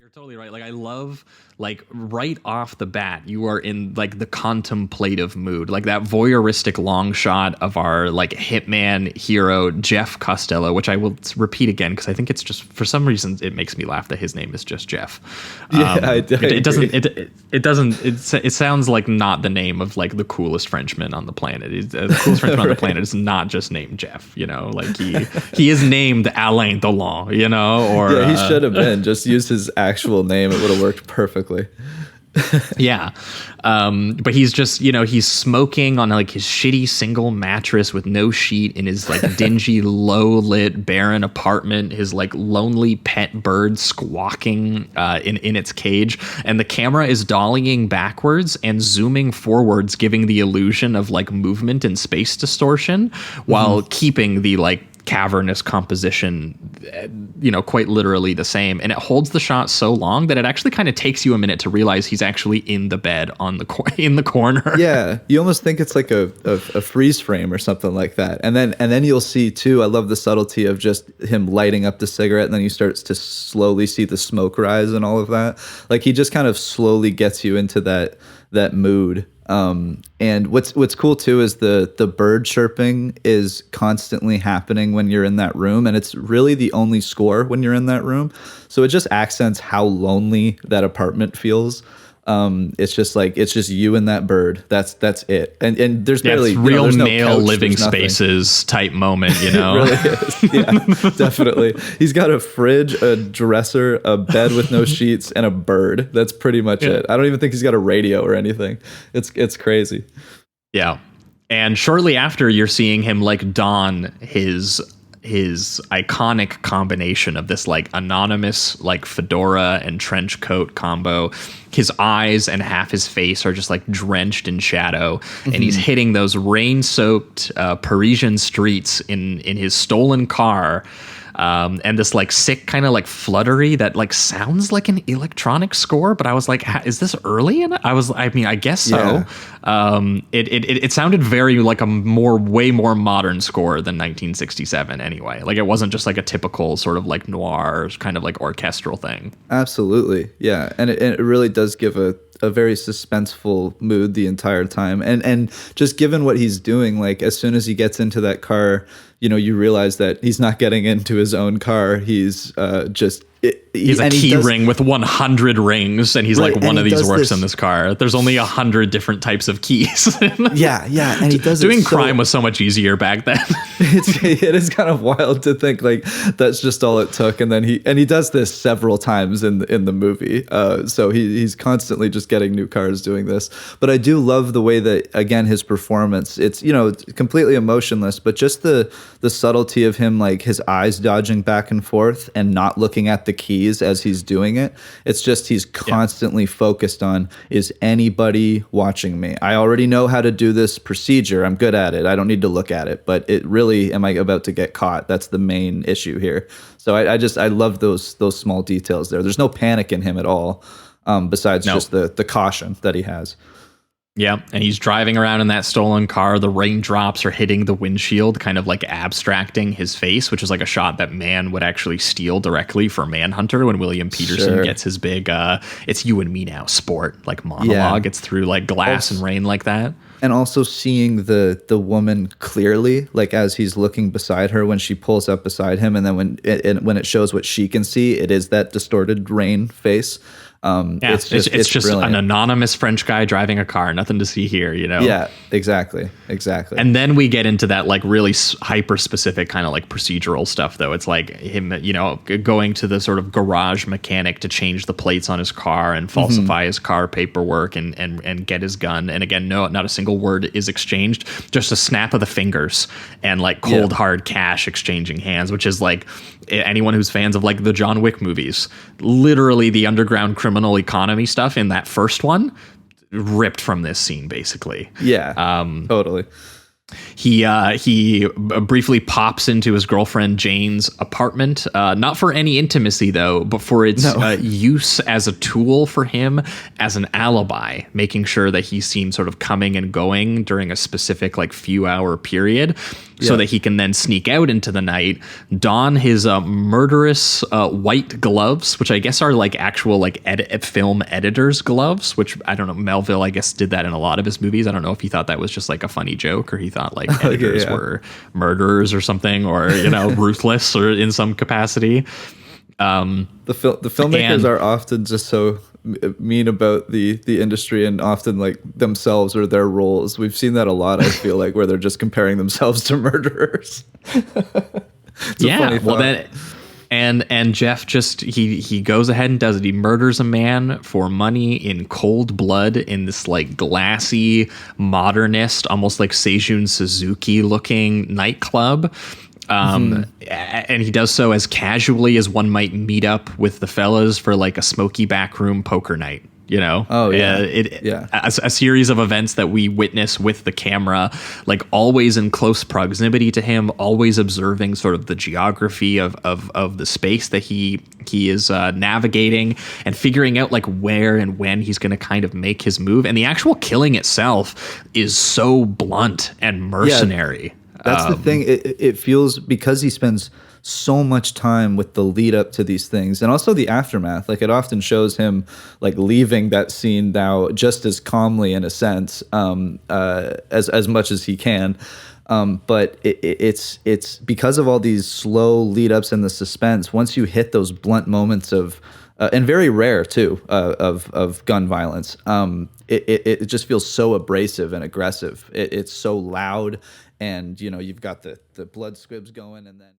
You're totally right. Like I love, like right off the bat, you are in like the contemplative mood, like that voyeuristic long shot of our like hitman hero Jeff Costello, which I will repeat again because I think it's just for some reason it makes me laugh that his name is just Jeff. It doesn't. It doesn't. It sounds like not the name of like the coolest Frenchman on the planet. The coolest Frenchman on the planet is not just named Jeff. You know, like he is named Alain Delon. You know, or yeah, he should have been just used his actual name. It would have worked perfectly. Yeah. But he's just, you know, he's smoking on like his shitty single mattress with no sheet in his like dingy, low lit, barren apartment, his like lonely pet bird squawking in its cage. And the camera is dollying backwards and zooming forwards, giving the illusion of like movement and space distortion while keeping the like cavernous composition, you know, quite literally the same. And it holds the shot so long that it actually kind of takes you a minute to realize he's actually in the bed on the in the corner. Yeah, you almost think it's like a freeze frame or something like that. And then you'll see too, I love the subtlety of just him lighting up the cigarette, and then you start to slowly see the smoke rise and all of that. Like he just kind of slowly gets you into that mood. And what's cool too is the bird chirping is constantly happening when you're in that room, and it's really the only score when you're in that room. So it just accents how lonely that apartment feels. It's just you and that bird. That's it. And there's barely it's real there's no male couch, living spaces type moment, you know. It really is. Yeah, definitely. He's got a fridge, a dresser, a bed with no sheets, and a bird. That's pretty much it. I don't even think he's got a radio or anything. It's crazy. Yeah. And shortly after, you're seeing him like don his iconic combination of this like anonymous like fedora and trench coat combo. His eyes and half his face are just like drenched in shadow, and he's hitting those rain-soaked Parisian streets in his stolen car. And this like sick kind of like fluttery that like sounds like an electronic score, but I was like, is this early? And I guess so. Yeah. It sounded very like a way more modern score than 1967 anyway. Like it wasn't just like a typical sort of like noir kind of like orchestral thing. Absolutely. Yeah. And it really does give a very suspenseful mood the entire time. And just given what he's doing, like as soon as he gets into that car, you know, you realize that he's not getting into his own car. He's he's a key ring with 100 rings, and he's like, one of these works in this car. There's only 100 different types of keys. yeah, and he does doing crime was so much easier back then. It is kind of wild to think like that's just all it took, and then he does this several times in the movie. So he's constantly just getting new cars doing this. But I do love the way that, again, his performance. It's, you know, it's completely emotionless, but just the subtlety of him, like his eyes dodging back and forth and not looking at the keys as he's doing it. It's just he's constantly focused on, is anybody watching me? I already know how to do this procedure. I'm good at it. I don't need to look at it. But it really, am I about to get caught? That's the main issue here. So I love those small details there. There's no panic in him at all, besides just the caution that he has. Yeah, and he's driving around in that stolen car. The raindrops are hitting the windshield, kind of like abstracting his face, which is like a shot that Mann would actually steal directly for Manhunter when William Peterson gets his big it's you and me now sport like monologue. It's through like glass and rain like that. And also seeing the woman clearly, like as he's looking beside her when she pulls up beside him, and then when it shows what she can see, it is that distorted rain face. It's just an anonymous French guy driving a car. Nothing to see here, you know? Yeah, exactly. And then we get into that like really hyper specific kind of like procedural stuff, though. It's like him, you know, going to the sort of garage mechanic to change the plates on his car and falsify his car paperwork and get his gun. And again, no, not a single word is exchanged, just a snap of the fingers and like cold hard cash exchanging hands, which is like anyone who's fans of like the John Wick movies, literally the underground criminal economy stuff in that first one ripped from this scene, basically. Totally. He briefly pops into his girlfriend Jane's apartment, not for any intimacy though, but for its use as a tool for him as an alibi, making sure that he's seen sort of coming and going during a specific like few hour period. so Yeah. that he can then sneak out into the night, don his murderous white gloves, which I guess are like actual like film editor's gloves, which I don't know. Melville, I guess, did that in a lot of his movies. I don't know if he thought that was just like a funny joke, or he thought like editors were murderers or something, or, you know, ruthless or in some capacity. The filmmakers are often just so mean about the industry, and often like themselves or their roles. We've seen that a lot, I feel like, where they're just comparing themselves to murderers. Yeah, well then, and Jeff just he goes ahead and does it. He murders a man for money in cold blood in this like glassy, modernist, almost like Seijun Suzuki looking nightclub. And he does so as casually as one might meet up with the fellas for like a smoky backroom poker night, you know? Oh, yeah. A series of events that we witness with the camera, like always in close proximity to him, always observing sort of the geography of the space that he is navigating, and figuring out like where and when he's going to kind of make his move. And the actual killing itself is so blunt and mercenary. Yeah. That's the thing. It feels, because he spends so much time with the lead up to these things, and also the aftermath. Like, it often shows him like leaving that scene now just as calmly, in a sense, as much as he can. But it's because of all these slow lead ups and the suspense. Once you hit those blunt moments of and very rare too, of gun violence, it just feels so abrasive and aggressive. It's so loud. And, you know, you've got the blood squibs going, and then